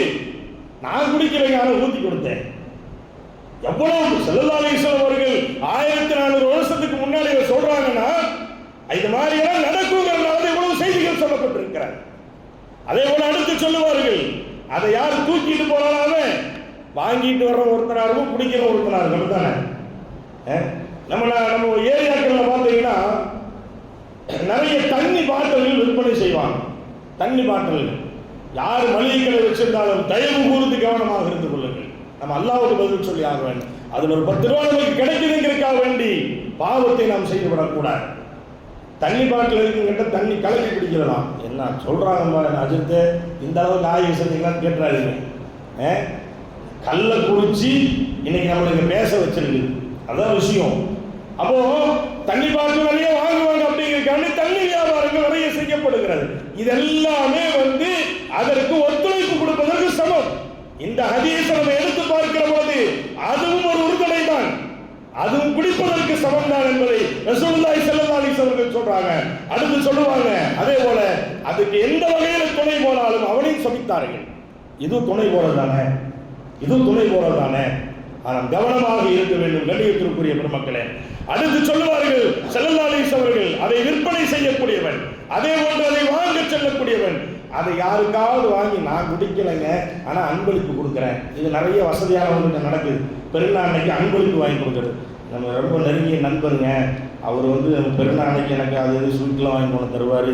நான் குடிக்கிறேன் ஆனால் ஊத்தி கொடுத்தேன். எவ்வளவு ஸல்லல்லாஹு அலைஹி வஸல்லம் அவர்கள் 1400 வருஷத்துக்கு முன்னாடி சொல்றாங்கன்னா இது மாதிரி எல்லாம் நடக்குங்கிறதுனால இவ்வளவு செய்திகள் சொல்லப்பட்டிருக்கிறார். அதே போல அடுத்து சொல்லுவார்கள் அதை யார் தூக்கிட்டு போனாலுமே வாங்கிட்டு வர்ற ஒருத்தனாரும் குடிக்கிற ஒருத்தனாரும் தானே. நம்ம ஏரியாக்களில் பார்த்தீங்கன்னா நிறைய தண்ணி பாட்டில்கள் விற்பனை செய்வாங்க. தண்ணி பாட்டில்கள் யார் மளிகை கடை வச்சிருந்தாலும் தயவு கூர்ந்து கவனமாக இருந்து கொள்ளுங்கள். நம்ம அல்லாஹ்வுக்கு பதில் சொல்லி ஆக வேண்டும். அதில் ஒரு 10 ரூபா நமக்கு கிடைக்குதுங்கிறதுக்காக வேண்டி பாவத்தை நாம் செய்துவிடக்கூடாது. தண்ணி பாட்டில் இருக்குங்கிட்ட தண்ணி கலக்கி குடிக்கலாம். என்ன சொல்றாங்க அஜித்து, இந்த அளவுக்கு ஆய்வு செஞ்சீங்களான்னு கேட்டுறாருங்க. கல்லை குடிச்சு இன்னைக்கு நம்மளுக்கு பேச வச்சிருக்கு, அதான் விஷயம். அப்போ தண்ணி பாட்டில் நிறைய வாங்குவாங்க அப்படிங்கிறதுக்காண்டி தண்ணி வியாபாரங்கள் நிறைய செய்யப்படுகிறது. இதெல்லாமே வந்து அதற்கு ஒத்துழைப்பு கொடுப்பதற்கு சமம். இந்த ஹதீஸை நம்ம எடுத்து பார்க்கிற போது அதுவும் ஒரு உறுதுணை தான், அதுவும் குடிப்பதற்கு சமம் தான் என்பதை ரசூலுல்லாஹி ஸல்லல்லாஹு அலைஹி வஸல்லம் சொல்றாங்க. அடுத்து சொல்லுவாங்க அதே போல அதுக்கு எந்த வகையில் துணை போனாலும் அவனையும் சபித்தார்கள். இது துணை போறதானே, இது துணை போறதானே. ஆனால் கவனமாக இருக்க வேண்டும் கண்ணியத்திற்குரிய பெருமக்களே. அடுத்து சொல்லுவார்கள் ஸல்லல்லாஹு அலைஹி வஸல்லம் அவர்கள் அதை விற்பனை செய்யக்கூடியவன், அதே போன்று அதை வாங்க செல்லக்கூடியவன், அதை யாருக்காவது வாங்கி நான் குடிக்கலைங்க, ஆனால் அன்பளிப்பு கொடுக்குறேன். இது நிறைய வசதியானவங்களுக்கு நடக்குது. பெருநாள் அன்னைக்கு அன்பளிப்பு வாங்கி கொடுக்குறது. நம்ம ரொம்ப நெருங்கிய நண்பருங்க, அவர் நம்ம பெருநாள் அன்னைக்கு எனக்கு அது இது ஸ்வீட்லாம் வாங்கி கொண்டு தருவார்.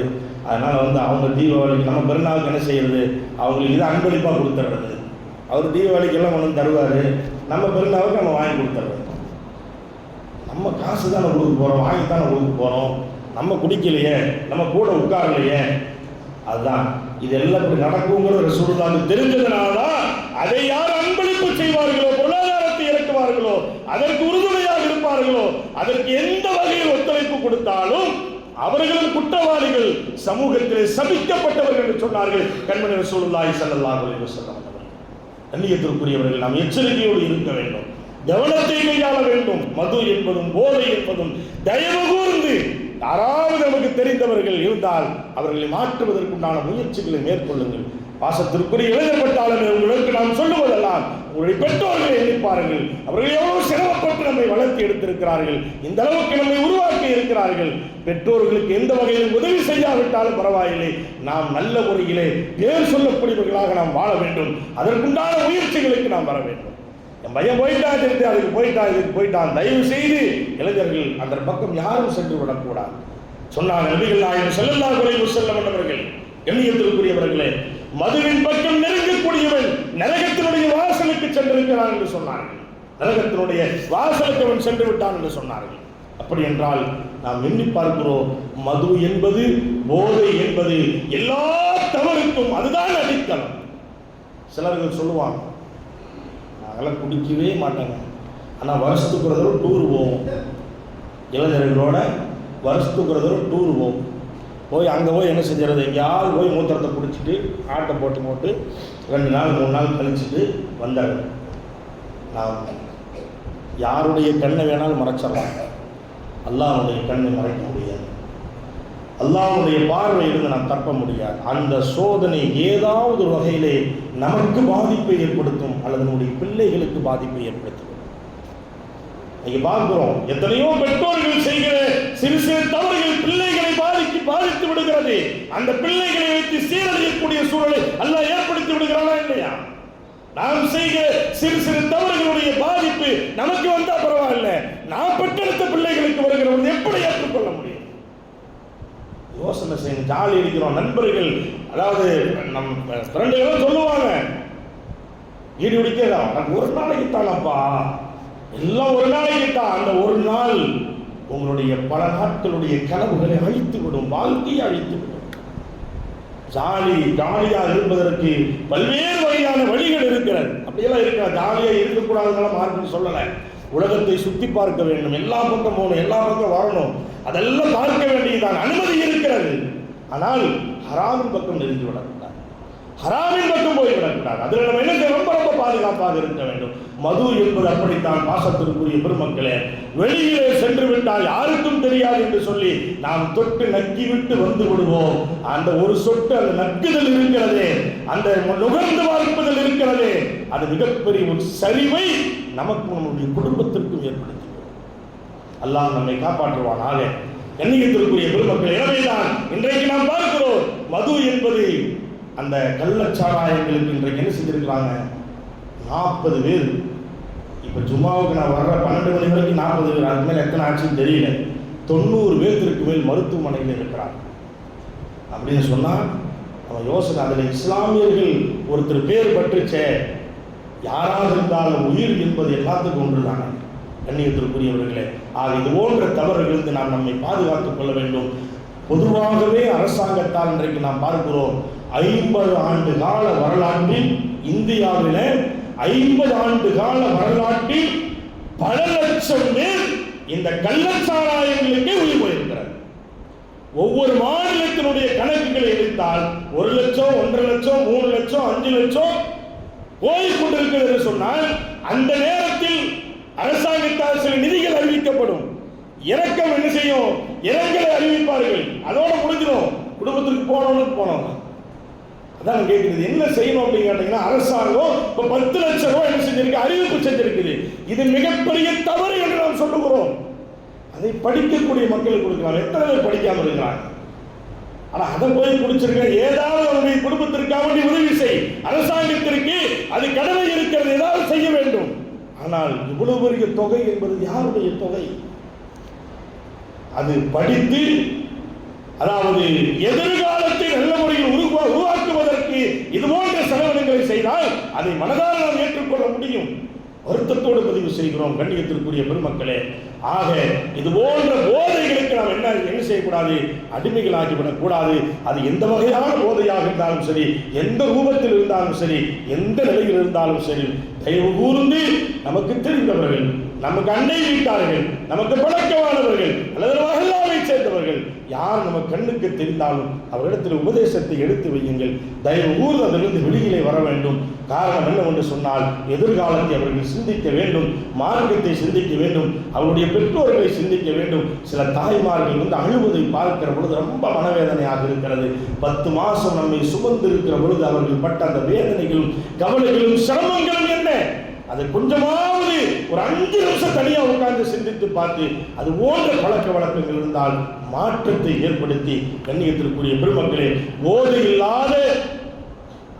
அதனால் அவங்க தீபாவளிக்கு நம்ம பெருநாளுக்கு என்ன செய்யறது, அவங்களுக்கு இதை அன்பளிப்பாக கொடுத்துட்றது. அவர் தீபாவளிக்கெல்லாம் கொண்டு தருவார், நம்ம பெருநாளுக்கு நம்ம வாங்கி கொடுத்துட்றது. நம்ம காசு தானே கொடுக்க போகிறோம், வாங்கி தானே கொடுக்க போகிறோம். நம்ம குடிக்கலையே, நம்ம கூட உட்காரலையே. அதுதான் இதெல்லாம் இப்படி நடக்குங்கிறது ரசூலுல்லாஹ்வுக்கு தெரிஞ்சதுனால தான் அதை யார் அன்பளிப்பு செய்வார்களோ, பொருளாதாரத்தை இறக்குவார்களோ, அதற்கு உறுதுணையாக இருப்பார்களோ, அதற்கு எந்த வகையில் ஒத்துழைப்பு கொடுத்தாலும் அவர்களும் குற்றவாளிகள், சமூகத்திலே சபிக்கப்பட்டவர்கள் என்று சொன்னார்கள் கண்மணி ரசூலுல்லாஹி ஸல்லல்லாஹு அலைஹி வஸல்லம். கண்ணியத்திற்குரியவர்கள், நாம் எச்சரிக்கையோடு இருக்க வேண்டும், கவனத்தை கையாள வேண்டும். மது என்பதும் போதை என்பதும் தயவு கூர்ந்து யாராவது நமக்கு தெரிந்தவர்கள் இருந்தால் அவர்களை மாற்றுவதற்குண்டான முயற்சிகளை மேற்கொள்ளுங்கள். பாசத்திற்குரிய இளைஞப்பட்டாளர்கள், உங்களுக்கு நாம் சொல்லுவதெல்லாம் உங்களுடைய பெற்றோர்களை எண்ணிப்பார்கள். அவர்கள் எவ்வளவு சிரமப்பட்டு நம்மை வளர்த்தி எடுத்திருக்கிறார்கள், இந்த அளவுக்கு நம்மை உருவாக்கி இருக்கிறார்கள். பெற்றோர்களுக்கு எந்த வகையிலும் உதவி செய்யாவிட்டாலும் பரவாயில்லை, நாம் நல்ல முறையிலே பேர் சொல்லக்கூடியவர்களாக நாம் வாழ வேண்டும். அதற்குண்டான முயற்சிகளுக்கு நாம் வர வேண்டும். என் பையன் போயிட்டான், தெரிந்து அதுக்கு போயிட்டான், இதுக்கு போயிட்டான், தயவு செய்து இளைஞர்கள் அந்த பக்கம் யாரும் சென்று விடக்கூடாது சொன்னாங்க நபிகள் நாயகம் ஸல்லல்லாஹு அலைஹி வஸல்லம் அவர்கள். கண்ணியத்திற்குரியவர்களே, மதுவின் பக்கம் நெருங்கக்கூடியவன் நரகத்தினுடைய வாசலுக்கு சென்றிருக்கிறான் என்று சொன்னார்கள். நரகத்தினுடைய வாசலுக்கு அவன் சென்று விட்டான் என்று சொன்னார்கள். அப்படி என்றால் நாம் எண்ணி பார்க்கிறோம், மது என்பது, போதை என்பது எல்லா தவறுக்கும் அதுதான் அடித்தளம். சிலர்கள் சொல்லுவாங்க, நாங்களாம் குடிக்கவே மாட்டாங்க, ஆனால் வருஷத்துக்கு ஒரு தடவை டூர் போவோம், இளைஞர்களோட வருஷத்துக்கு ஒரு தடவை டூர் போவோம். போய் அங்கே போய் என்ன செஞ்சுறது, எங்கேயாவது போய் மூத்திரத்தை குடிச்சிட்டு ஆட்டை போட்டு 2 நாள் 3 நாள் கழிச்சுட்டு வந்தாங்க. நான் யாருடைய கண்ணை வேணாலும் மறைச்சிடலாம், அல்லாஹ்வுடைய கண்ணை மறைக்க முடியாது. அல்லாஹ்வுடைய பார்வையிலிருந்து நாம் தப்ப முடியாது. அந்த சோதனை ஏதாவது ஒரு வகையிலே நமக்கு பாதிப்பை ஏற்படுத்தும் அல்லது நம்முடைய பிள்ளைகளுக்கு பாதிப்பை ஏற்படுத்தும். நீங்க பார்க்கிறோம், எத்தனையோ பெற்றோர்கள் செய்கிற சிறு சிறு தவறுகள் பிள்ளைகளை பாதித்து விடுகிறது. அந்த பிள்ளைகளை வைத்து சீரழியக்கூடிய சூழலை அல்லாஹ் ஏற்படுத்தி விடுகிறானா இல்லையா? நாம் செய்கிற சிறு சிறு தவறுகளுடைய பாதிப்பு நமக்கு வந்தா பரவாயில்ல, நாம் பெற்றெடுத்த பிள்ளைகளுக்கு வருகிறவர்கள் எப்படி ஏற்றுக்கொள்ள முடியும்? யோசனை செய்யணும். ஜாலி இருக்கிறோம் நண்பர்கள், அதாவது நம்ம ஃப்ரெண்டுகளும் சொல்லுவாங்க, ஈடு பிடிக்கிறோம் ஒரு நாளைக்கு தானப்பா, எல்லாம் ஒரு நாளைக்கு தான். அந்த ஒரு நாள் உங்களுடைய பல நாட்களுடைய கனவுகளை அழித்து விடும், வாழ்க்கையை அழித்து விடும். ஜாலியாக இருப்பதற்கு பல்வேறு வகையான வழிகள் இருக்கிறது. அப்படியெல்லாம் இருக்கா, ஜாலியாக இருக்கக்கூடாதுனால மார்க்கு சொல்லலை. உலகத்தை சுத்தி பார்க்க வேண்டும், எல்லா பக்கம் போகணும், எல்லா பக்கம் வரணும், அதெல்லாம் பார்க்க வேண்டியதான், அனுமதி இருக்கிறது. ஆனால் ஹராமின் பக்கம் நெருங்கி விடக்கூடாது, ஹராமின் பக்கம் போய்விடக்கூடாது. அதில் நம்ம என்ன ரொம்ப ரொம்ப பாதுகாப்பாக இருக்க வேண்டும். மது என்பது அப்படித்தான். பாசத்திற்குரிய பெருமக்களே, வெளியிலே சென்று விட்டால் யாருக்கும் தெரியாது என்று சொல்லி நாம் தொட்டு நக்கி விட்டு வந்து விடுவோம். அந்த ஒரு சொட்டு அந்த நக்குதல் இருக்கிறதே, அந்த நுகர்ந்து பார்ப்பதில் இருக்கிறதே, அது மிகப்பெரிய ஒரு சரிவை நமக்கும் நம்முடைய குடும்பத்திற்கும் ஏற்படுத்தி அல்லாஹ் நம்மை காப்பாற்றுவானாக. கண்ணியத்திற்குரிய பெருமக்கள், எனவேதான் இன்றைக்கு நாம் பார்க்கிறோம், மது என்பது அந்த கள்ளச்சாராயங்களுக்கு இன்றைக்கு என்ன செஞ்சிருக்கிறாங்க, 40 பேர். இப்போ ஜும்மாவுக்கு நான் வர்ற 12 மணி வரைக்கும் 40 பேர், அதுக்கு மேலே எத்தனை ஆச்சுன்னு தெரியல, 90 பேருக்கு மேல் மருத்துவமனையில் இருக்கிறாங்க. அப்படின்னு சொன்னால் நம்ம யோசனை, அதில் இஸ்லாமியர்கள் ஒருத்தர் பேர் பற்றுச்சே, யாராக இருந்தாலும் உயிர் என்பது எல்லாத்துக்கும் ஒன்று தானே. கண்ணியத்திற்குரியவர்களே, ஆக இது போன்ற தவறுகளிலிருந்து நாம் நம்மை பாதுகாத்துக் கொள்ள வேண்டும். பொதுவாகவே அரசாங்கத்தால் இன்றைக்கு நாம் பார்க்கிறோம், 50 ஆண்டு கால வரலாற்றில், இந்தியாவில் 50 ஆண்டு கால வரலாற்றில் பல லட்சம் பேர் இந்த கள்ளச்சாராயங்களுக்கே உயிர் போயிருக்கிறார். ஒவ்வொரு மாநிலத்தினுடைய கணக்குகளை எடுத்தால் 1 லட்சம், 1.5 லட்சம், 3 லட்சம், 5 லட்சம் போய்கொண்டிருக்கிறது என்று சொன்னால், அந்த நேரத்தில் அரசாங்கத்தால் சில நிதிகள் அறிவிக்கப்படும். இறக்கம் என்ன செய்யும், இரங்கலை அறிவிப்பார்கள், அதோட முடிஞ்சிடும். குடும்பத்திற்கு போனோம். அதான் கேட்கிறது, என்ன செய்யணும் அப்படின்னு கேட்டீங்கன்னா, அரசாங்கம் இப்போ 10 லட்சம் ரூபாய் என்ன செஞ்சிருக்கு, அறிவிப்பு செஞ்சிருக்குது. இது மிகப்பெரிய தவறு என்று நாம் சொல்லுகிறோம். அதை படிக்கக்கூடிய மக்களுக்கு கொடுக்கலாம். எத்தனை பேர் படிக்காமல் இருக்கிறாங்க? ஆனா அதை போய் குடிச்சிருக்க, ஏதாவது அவருடைய குடும்பத்திற்காக வேண்டி உதவி செய். அரசாங்கத்திற்கு அது கடமை இருக்கிறது, ஏதாவது செய்ய வேண்டும். ஆனால் இவ்வளவு பெரிய தொகை என்பது யாருடைய தொகை? அது படித்து, அதாவது எதிர்காலத்தை நல்ல முறையில் உருவாக்குவதற்கு இது போன்ற செலவினங்களை செய்தால் அதை மனதால் நாம் ஏற்றுக்கொள்ள முடியும். வருத்தத்தோடு பதிவு செய்கிறோம் கண்ணியத்திற்குரிய பெருமக்களே. ஆக இது போன்ற போதைகளுக்கு நாம் என்ன செய்யக்கூடாது? அடிமைகளாகிவிடக் கூடாது. அது எந்த வகையான போதையாக இருந்தாலும் சரி, எந்த ரூபத்தில் இருந்தாலும் சரி, எந்த நிலையில் இருந்தாலும் சரி, தயவு கூர்ந்து நமக்கு தெரிந்தவர்கள், நமக்கு அண்டை வீட்டார்கள், நமக்கு பழக்கமானவர்கள் அல்லது மகல்லாவை சேர்ந்தவர்கள் யார் நம்ம கண்ணுக்கு தெரிந்தாலும் அவரிடத்தில் உபதேசத்தை எடுத்து வையுங்கள். தயவு கூர்ந்து அதிலிருந்து வெளியிலே வர வேண்டும். காரணம் என்னவென்று சொன்னால், எதிர்காலத்தை அவர்கள் சிந்திக்க வேண்டும், மார்க்கத்தை சிந்திக்க வேண்டும், அவருடைய பெற்றோர்களை சிந்திக்க வேண்டும். சில தாய்மார்கள் அழுவதை பார்க்கிற பொழுது ரொம்ப மனவேதனையாக இருக்கிறது. 10 மாசம் நம்மை சுமந்து இருக்கிற பொழுது அவர்கள் பட்ட அந்த வேதனைகளும் கவலைகளும் சிரமங்களும் என்ன, அது கொஞ்சமாவது ஒரு 5 நிமிஷம் தனியா உட்கார்ந்து சிந்தித்து பார்த்து அது போன்ற பழக்க வழக்கங்கள் இருந்தால் மாற்றத்தை ஏற்படுத்தி கண்ணியத்திற்குரிய பெருமக்களே, போதை இல்லாத,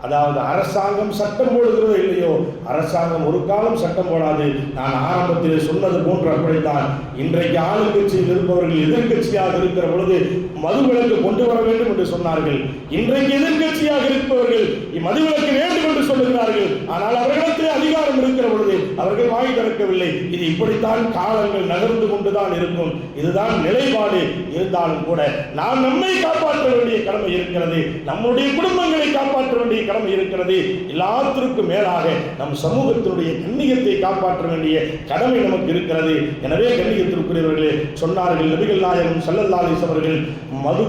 அதாவது அரசாங்கம் சட்டம் போடுகிறதோ இல்லையோ, அரசாங்கம் ஒரு காலம் சட்டம் போடாது. நான் ஆரம்பத்திலே சொன்னது போன்று அப்படித்தான். இன்றைக்கு ஆளுங்கட்சியில் இருப்பவர்கள் எதிர்கட்சியாக இருக்கிற பொழுது மதுவிலக்கு கொண்டு வர வேண்டும் என்று சொன்னார்கள். இன்றைக்கு எதிர்கட்சியாக இருப்பவர்கள் மதுவிலக்கு வேண்டும் என்று சொல்லுகிறார்கள். ஆனால் அவர்களுக்கு அதிகாரம் இருக்கிற பொழுது அவர்கள் வாய் திறக்கவில்லை. இது இப்படித்தான் காலங்கள் நகர்ந்து கொண்டுதான் இருக்கும். இதுதான் நிலைப்பாடு. இருந்தாலும் கூட நாம் நம்மை காப்பாற்ற வேண்டிய கடமை இருக்கிறது, நம்முடைய குடும்பங்களை காப்பாற்ற வேண்டிய கடமை இருக்கிறது. எல்லாத்திற்கும் மேலாக நம் சமூகத்தினுடைய கண்ணியத்தை காப்பாற்ற வேண்டிய கடமை நமக்கு இருக்கிறது. எனவே கண்ணியத்திற்குரியவர்களே, சொன்னார்கள் நபிகள் நாயகம் ஸல்லல்லாஹு அலைஹி அவர்கள், மது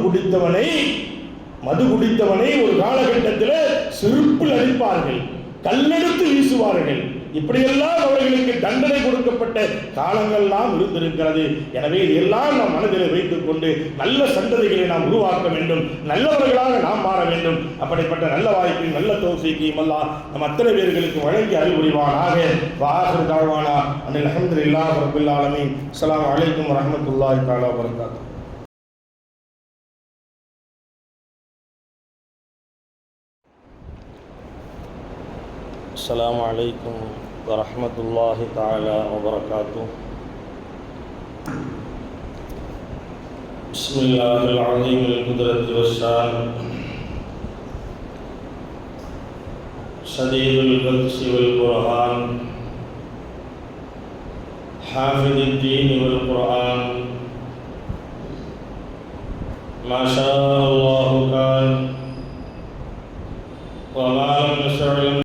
குடித்தவனை ஒரு காலகட்டத்தில் செருப்பில் அடிப்பார்கள், கல்லெடுத்து வீசுவார்கள். இப்படியெல்லாம் அவர்களுக்கு தண்டனை கொடுக்கப்பட்ட காலங்கள்லாம் இருந்திருக்கிறது. எனவே இதெல்லாம் நாம் மனதில் வைத்துக் கொண்டு நல்ல சந்ததிகளை நாம் உருவாக்க வேண்டும், நல்லவர்களாக நாம் மாற வேண்டும். அப்படிப்பட்ட நல்ல வாய்ப்பையும் நல்ல தௌஃபீக்கையும் அல்லாஹ் நம் அத்தனை பேர்களுக்கு வழங்கி அறிவுரிவானாக. வாஹிரு தஅவானா அனில் ஹம்துலில்லாஹி ரப்பில் ஆலமீன். அஸ்ஸலாமு அலைக்கும் வரஹ்மத்துல்லாஹி தஆலா வபரகாத்துஹு. السلام عليكم ورحمة الله تعالى وبركاته. بسم الله العظيم القدرة والشان شديد البطش والبرهان حافظ الدين والقرآن ما شاء الله كان وما لم يشأ